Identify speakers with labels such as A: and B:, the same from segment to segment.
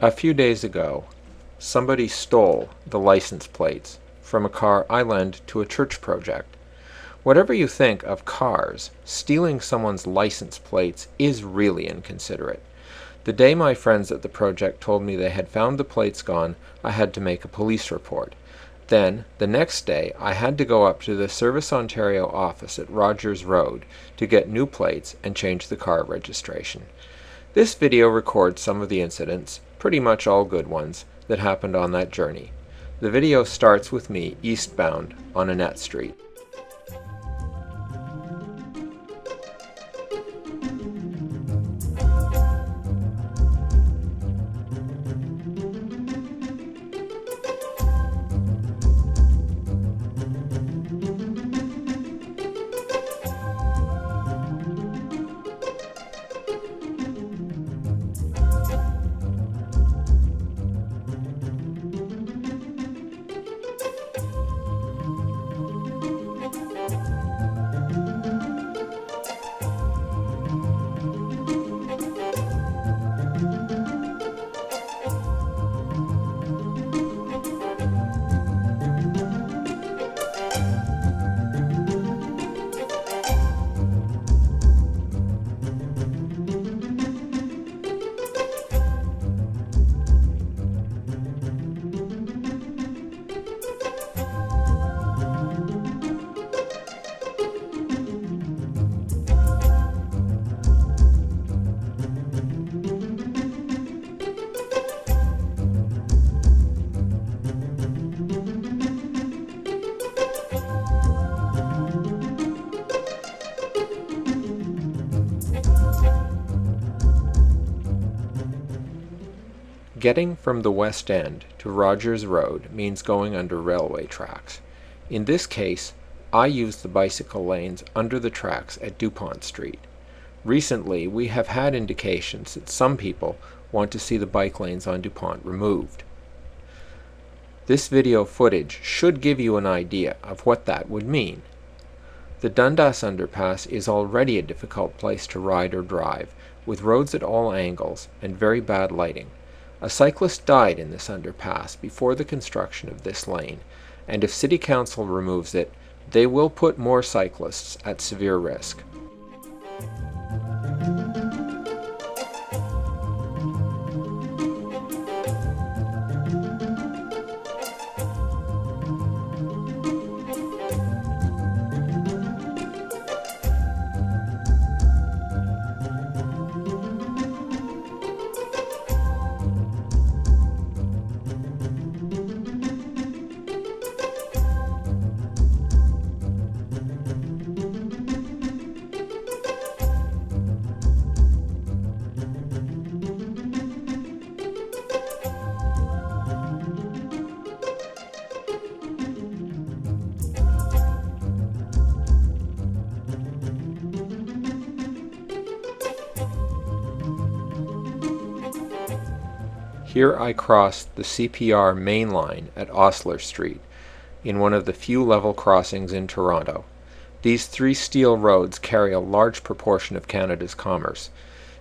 A: A few days ago, somebody stole the license plates from a car I lent to a church project. Whatever you think of cars, stealing someone's license plates is really inconsiderate. The day my friends at the project told me they had found the plates gone, I had to make a police report. Then, the next day, I had to go up to the Service Ontario office at Rogers Road to get new plates and change the car registration. This video records some of the incidents, pretty much all good ones, that happened on that journey. The video starts with me eastbound on Annette Street. Getting from the West End to Rogers Road means going under railway tracks. In this case, I used the bicycle lanes under the tracks at Dupont Street. Recently, we have had indications that some people want to see the bike lanes on Dupont removed. This video footage should give you an idea of what that would mean. The Dundas Underpass is already a difficult place to ride or drive, with roads at all angles and very bad lighting. A cyclist died in this underpass before the construction of this lane, and if City Council removes it, they will put more cyclists at severe risk. Here I crossed the CPR main line at Osler Street, in one of the few level crossings in Toronto. These three steel roads carry a large proportion of Canada's commerce.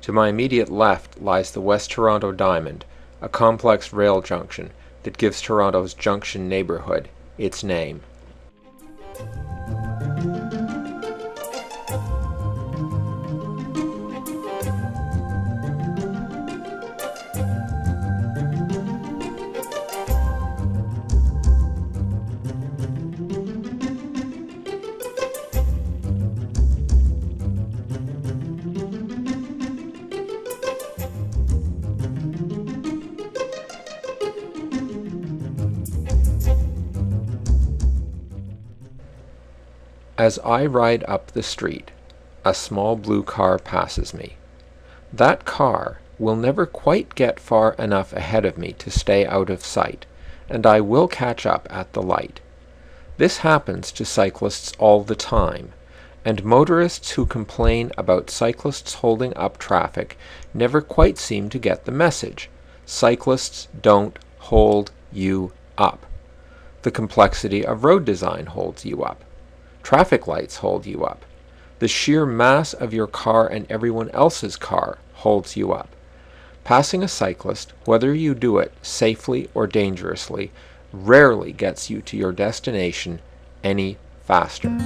A: To my immediate left lies the West Toronto Diamond, a complex rail junction that gives Toronto's Junction neighbourhood its name. As I ride up the street, a small blue car passes me. That car will never quite get far enough ahead of me to stay out of sight, and I will catch up at the light. This happens to cyclists all the time, and motorists who complain about cyclists holding up traffic never quite seem to get the message. Cyclists don't hold you up. The complexity of road design holds you up. Traffic lights hold you up. The sheer mass of your car and everyone else's car holds you up. Passing a cyclist, whether you do it safely or dangerously, rarely gets you to your destination any faster.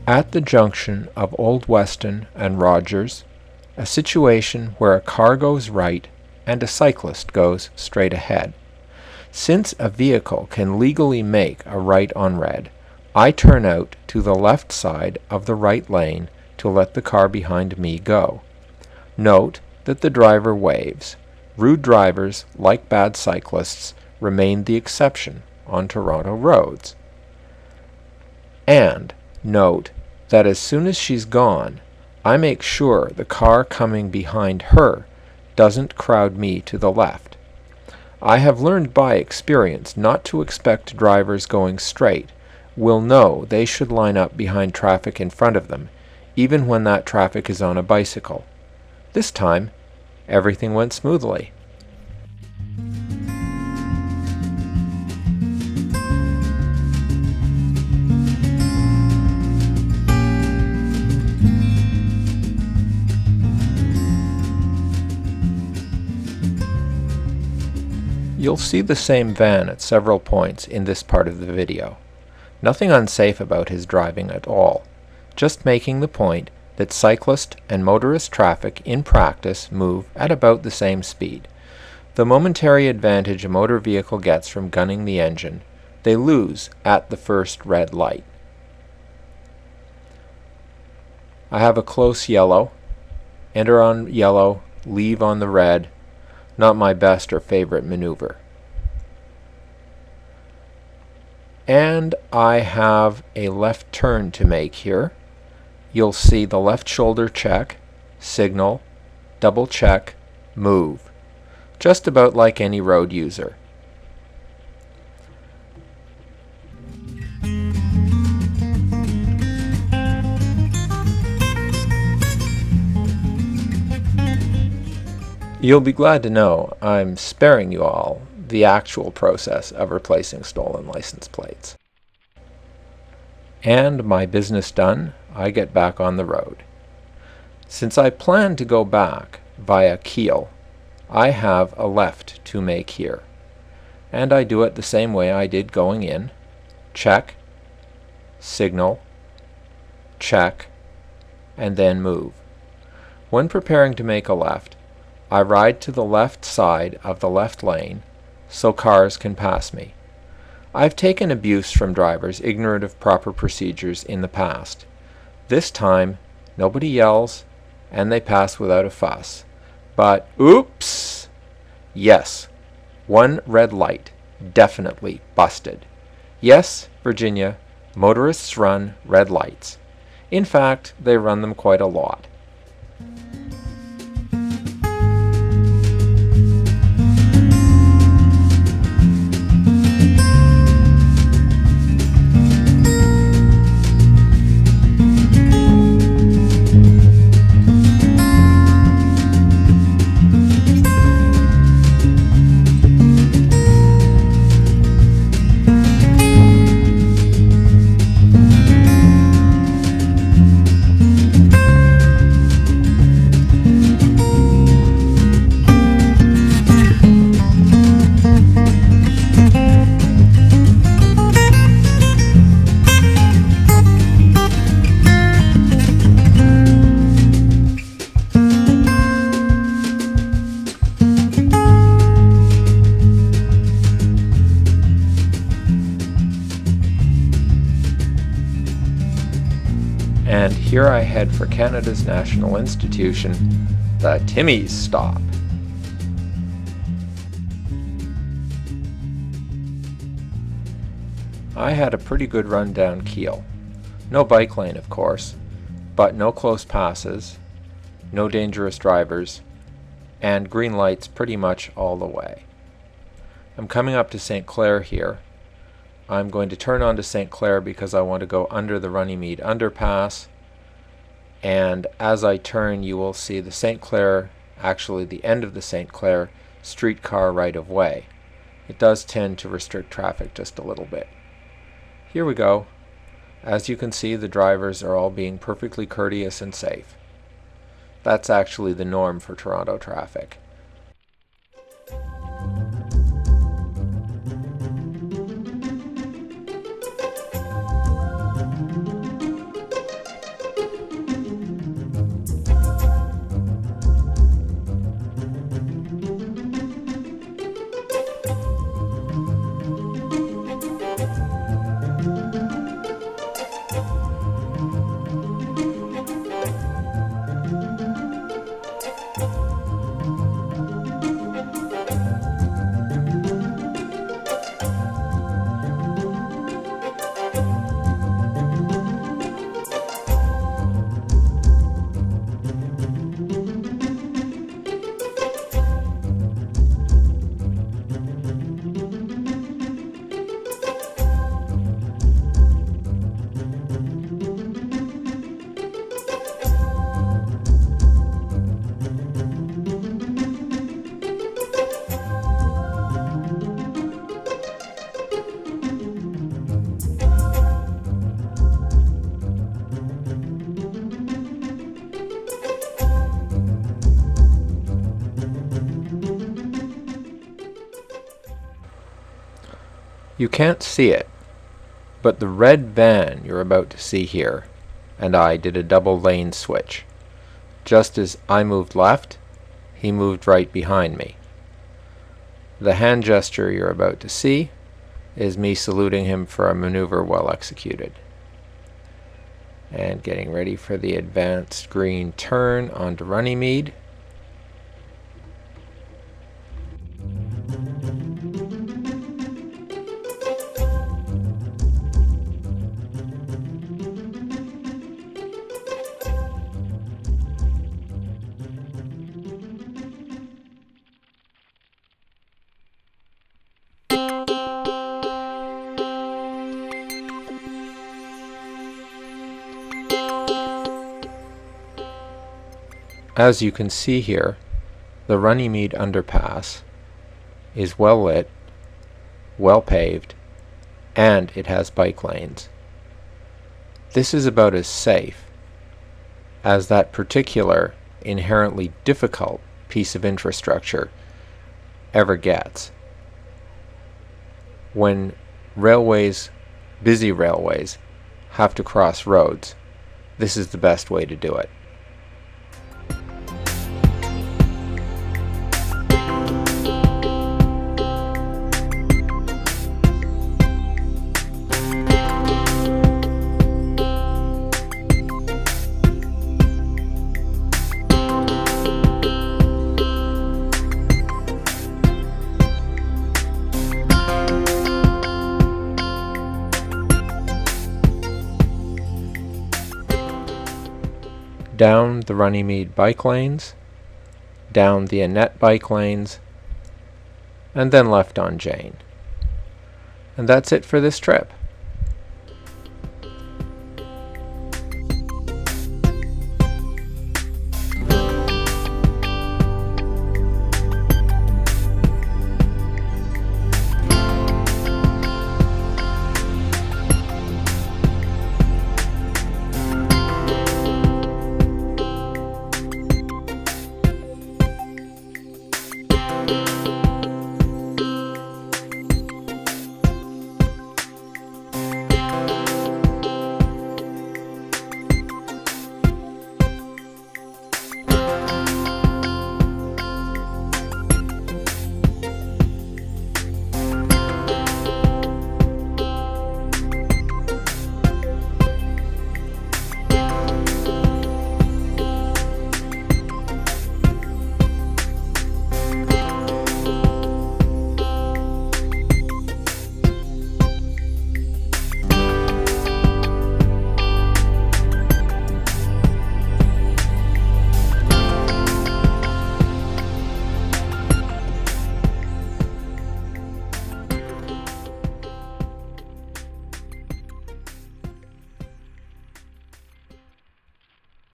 A: At the junction of Old Weston and Rogers, a situation where a car goes right and a cyclist goes straight ahead. Since a vehicle can legally make a right on red, I turn out to the left side of the right lane to let the car behind me go. Note that the driver waves. Rude drivers, like bad cyclists, remain the exception on Toronto roads. And note that as soon as she's gone, I make sure the car coming behind her doesn't crowd me to the left. I have learned by experience not to expect drivers going straight will know they should line up behind traffic in front of them, even when that traffic is on a bicycle. This time, everything went smoothly. You'll see the same van at several points in this part of the video. Nothing unsafe about his driving at all, just making the point that cyclist and motorist traffic in practice move at about the same speed. The momentary advantage a motor vehicle gets from gunning the engine, they lose at the first red light. I have a close yellow, enter on yellow, leave on the red. Not my best or favorite maneuver. And I have a left turn to make here. You'll see the left shoulder check, signal, double check, move. Just about like any road user. You'll be glad to know I'm sparing you all the actual process of replacing stolen license plates. And my business done, I get back on the road. Since I plan to go back via Kiel, I have a left to make here. And I do it the same way I did going in. Check, signal, check, and then move. When preparing to make a left, I ride to the left side of the left lane so cars can pass me. I've taken abuse from drivers ignorant of proper procedures in the past. This time, nobody yells and they pass without a fuss. But oops! Yes, one red light, definitely busted. Yes, Virginia, motorists run red lights. In fact, they run them quite a lot. here I head for Canada's national institution, the Timmy's Stop. I had a pretty good run down Keele. No bike lane, of course, but no close passes, no dangerous drivers, and green lights pretty much all the way. I'm coming up to St. Clair here. I'm going to turn onto St. Clair because I want to go under the Runnymede underpass, and as I turn you will see the St. Clair, actually the end of the St. Clair streetcar right of way. It does tend to restrict traffic just a little bit. Here we go. As you can see, the drivers are all being perfectly courteous and safe. That's actually the norm for Toronto traffic. You can't see it, but the red van you're about to see here and I did a double lane switch. Just as I moved left, he moved right behind me. The hand gesture you're about to see is me saluting him for a maneuver well executed. And getting ready for the advanced green turn onto Runnymede. As you can see here, the Runnymede underpass is well lit, well paved, and it has bike lanes. This is about as safe as that particular inherently difficult piece of infrastructure ever gets. When railways, busy railways, have to cross roads, this is the best way to do it. Down the Runnymede bike lanes, down the Annette bike lanes, and then left on Jane. And that's it for this trip.